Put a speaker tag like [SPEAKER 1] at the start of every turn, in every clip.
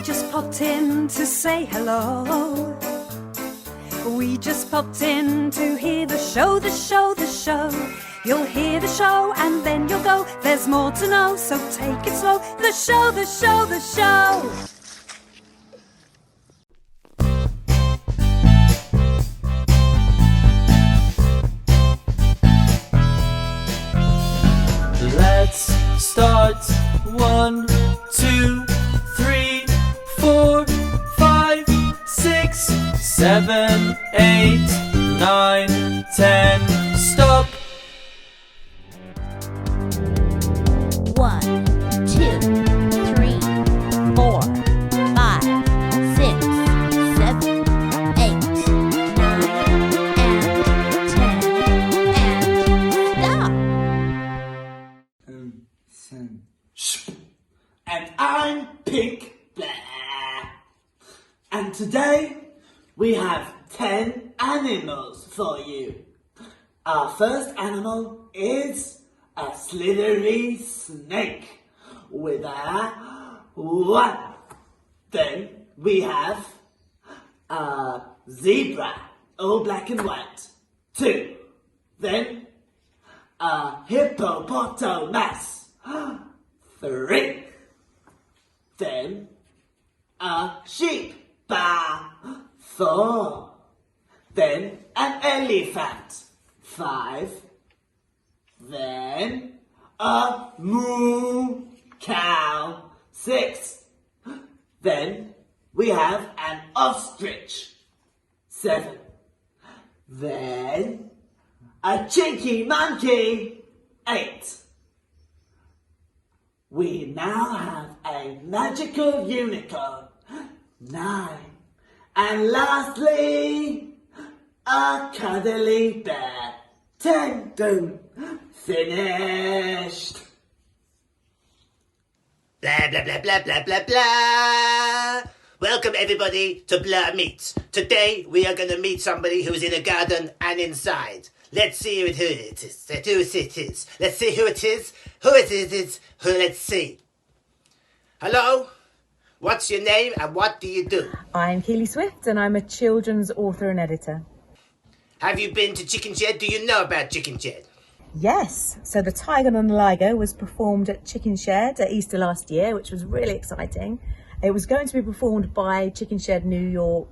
[SPEAKER 1] just popped in to say hello. We just popped in to hear the show, the show, the show. You'll hear the show and then you'll go. There's more to know, so take it slow. The show, the show, the show.
[SPEAKER 2] Let's start. 1, 2, 3, 4, 5, 6, 7, 8, 9, 10. Stop.
[SPEAKER 3] 1, 2, 3, 4, 5, 6, 7, 8, 9, and 10, and stop.
[SPEAKER 4] And I'm Pink Bear. And today we have 10 animals for you. Our first animal is a slithery snake with a 1. Then we have a zebra, all black and white. 2. Then a hippopotamus. 3. Then a sheep. 4. Then an elephant. 5. Then a moo cow. 6. Then we have an ostrich. 7. Then a cheeky monkey. 8. We now have a magical unicorn. 9. And lastly, a cuddly bear. 10. Done. Finished.
[SPEAKER 5] Blah, blah, blah, blah, blah, blah, blah. Welcome everybody to Blurgh Meets. Today we are going to meet somebody who's in a garden and inside. Let's see who it is. Let's see who it is. Let's see. Hello? What's your name and what do you do?
[SPEAKER 6] I'm Keilly Swift and I'm a children's author and editor.
[SPEAKER 5] Have you been to Chickenshed? Do you know about Chickenshed?
[SPEAKER 6] Yes, so the Tigon and the Liger was performed at Chickenshed at Easter last year, which was really exciting. It was going to be performed by Chickenshed New York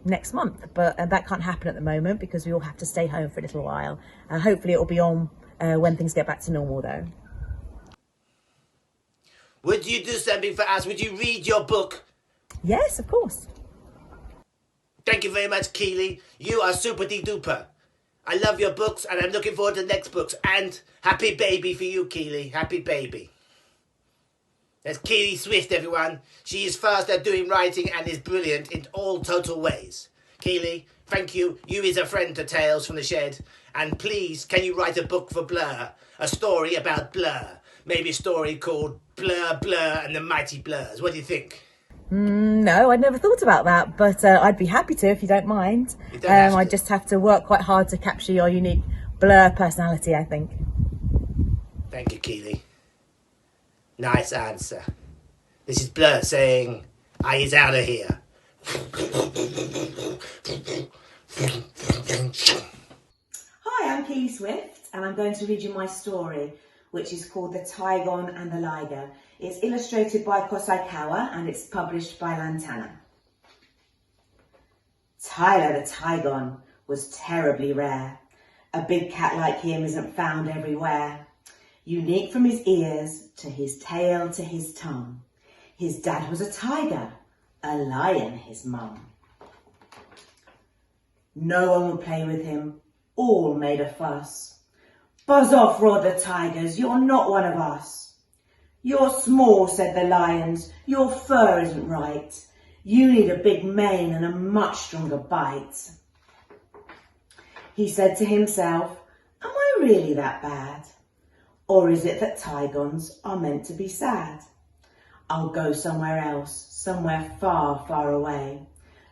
[SPEAKER 6] next month, but that can't happen at the moment because we all have to stay home for a little while. Hopefully it will be on when things get back to normal though.
[SPEAKER 5] Would you do something for us? Would you read your book?
[SPEAKER 6] Yes, of course.
[SPEAKER 5] Thank you very much, Keilly. You are super-de-duper. I love your books and I'm looking forward to the next books. And happy baby for you, Keilly. Happy baby. That's Keilly Swift, everyone. She is fast at doing writing and is brilliant in all total ways. Keilly, thank you. You is a friend to Tales from the Shed. And please, can you write a book for Blurgh? A story about Blurgh. Maybe a story called Blurgh and the Mighty Blurs. What do you think?
[SPEAKER 6] No, I'd never thought about that, but I'd be happy to if you don't mind.
[SPEAKER 5] You don't have to.
[SPEAKER 6] I just have to work quite hard to capture your unique Blurgh personality, I think.
[SPEAKER 5] Thank you, Keilly. Nice answer. This is Blurgh saying, I is out of here.
[SPEAKER 6] Hi, I'm Keilly Swift and I'm going to read you my story, which is called The Tigon and the Liger. It's illustrated by Kosaikawa and it's published by Lantana. Tyler the Tigon was terribly rare. A big cat like him isn't found everywhere. Unique from his ears to his tail to his tongue. His dad was a tiger, a lion his mum. No one would play with him, all made a fuss. Buzz off, roared the tigers, you're not one of us. You're small, said the lions, your fur isn't right. You need a big mane and a much stronger bite. He said to himself, am I really that bad? Or is it that Tigons are meant to be sad? I'll go somewhere else, somewhere far, far away.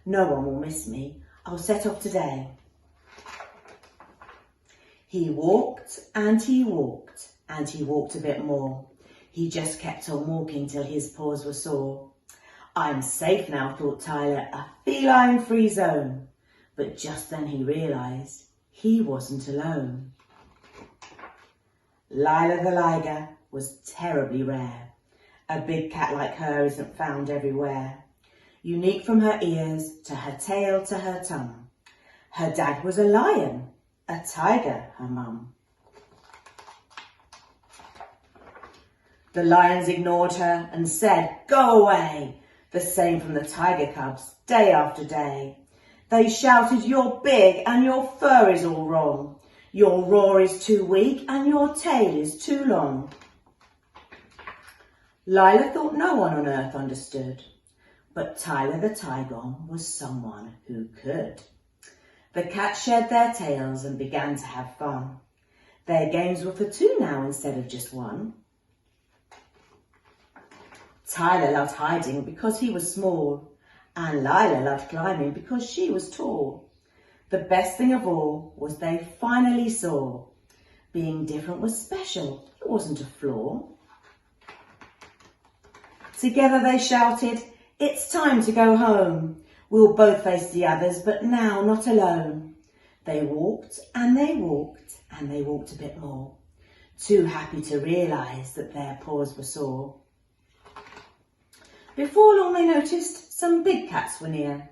[SPEAKER 6] No one will miss me. I'll set off today. He walked and he walked and he walked a bit more. He just kept on walking till his paws were sore. I'm safe now, thought Tyler, a feline-free zone. But just then he realised he wasn't alone. Lila the Liger was terribly rare. A big cat like her isn't found everywhere. Unique from her ears to her tail to her tongue. Her dad was a lion, a tiger, her mum. The lions ignored her and said, "Go away!" The same from the tiger cubs, day after day. They shouted, "You're big and your fur is all wrong. Your roar is too weak and your tail is too long." Lila thought no one on earth understood, but Tyler the Tigon was someone who could. The cats shared their tails and began to have fun. Their games were for two now instead of just one. Tyler loved hiding because he was small, and Lila loved climbing because she was tall. The best thing of all was they finally saw being different was special, it wasn't a flaw. Together they shouted, "It's time to go home. We'll both face the others, but now not alone." They walked and they walked and they walked a bit more, too happy to realise that their paws were sore. Before long they noticed some big cats were near.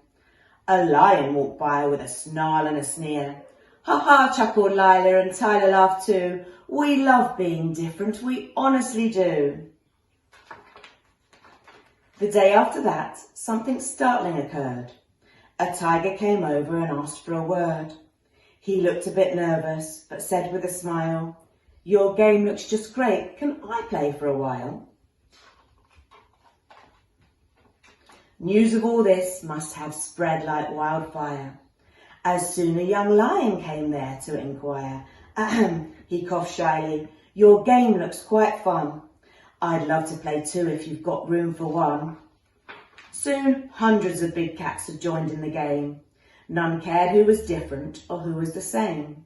[SPEAKER 6] A lion walked by with a snarl and a sneer. "Ha ha," chuckled Lila, and Tyler laughed too. "We love being different, we honestly do." The day after that, something startling occurred. A tiger came over and asked for a word. He looked a bit nervous, but said with a smile, "Your game looks just great, can I play for a while?" News of all this must have spread like wildfire, as soon a young lion came there to inquire. "Ahem," he coughed shyly, "your game looks quite fun. I'd love to play too if you've got room for one." Soon hundreds of big cats had joined in the game. None cared who was different or who was the same.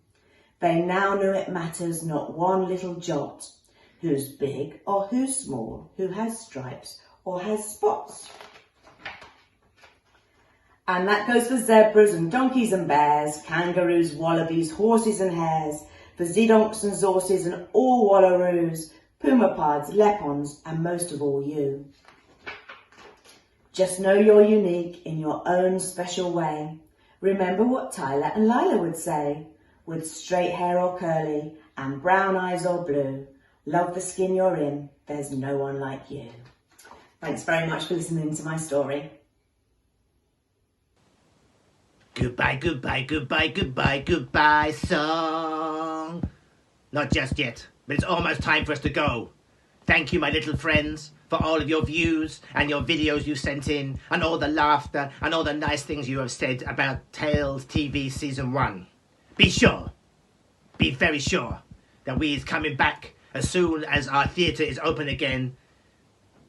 [SPEAKER 6] They now knew it matters not one little jot, who's big or who's small, who has stripes or has spots. And that goes for zebras and donkeys and bears, kangaroos, wallabies, horses and hares, for zedonks and zorses and all wallaroos, pumapards, lepons, and most of all you. Just know you're unique in your own special way. Remember what Tyler and Lila would say, with straight hair or curly and brown eyes or blue. Love the skin you're in, there's no one like you. Thanks very much for listening to my story.
[SPEAKER 5] Goodbye, goodbye, goodbye, goodbye, goodbye song. Not just yet, but it's almost time for us to go. Thank you, my little friends, for all of your views and your videos you sent in, and all the laughter and all the nice things you have said about Tales TV Season 1. Be very sure, that we is coming back as soon as our theatre is open again.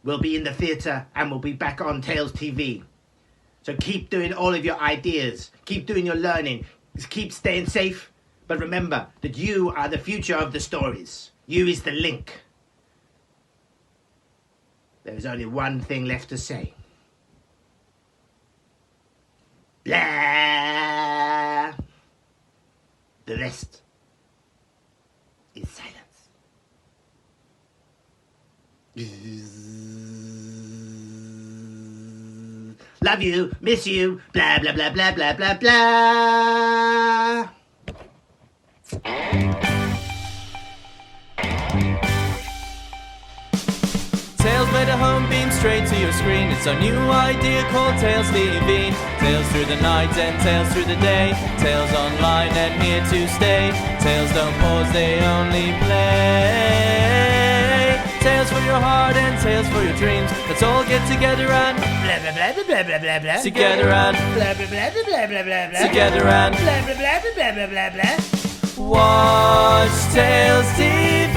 [SPEAKER 5] We'll be in the theatre and we'll be back on Tales TV. So keep doing all of your ideas, keep doing your learning, keep staying safe, but remember that you are the future of the stories. You is the link. There is only one thing left to say. Blah! The rest is silence. Love you, miss you, blah, blah, blah, blah, blah, blah, blah.
[SPEAKER 2] Tales made a home beam straight to your screen. It's our new idea called Tales TV. Tales through the night and tales through the day. Tales online and here to stay. Tales don't pause, they only play. Tales for your heart and tales for your dreams. Let's all get together and
[SPEAKER 5] Blah, blah, blah, blah, blah, blah, blah.
[SPEAKER 2] together and
[SPEAKER 5] Blah, blah, blah, blah, blah, blah, blah.
[SPEAKER 2] together and
[SPEAKER 5] Blah, blah, blah, blah, blah, blah, blah.
[SPEAKER 2] watch Tales TV.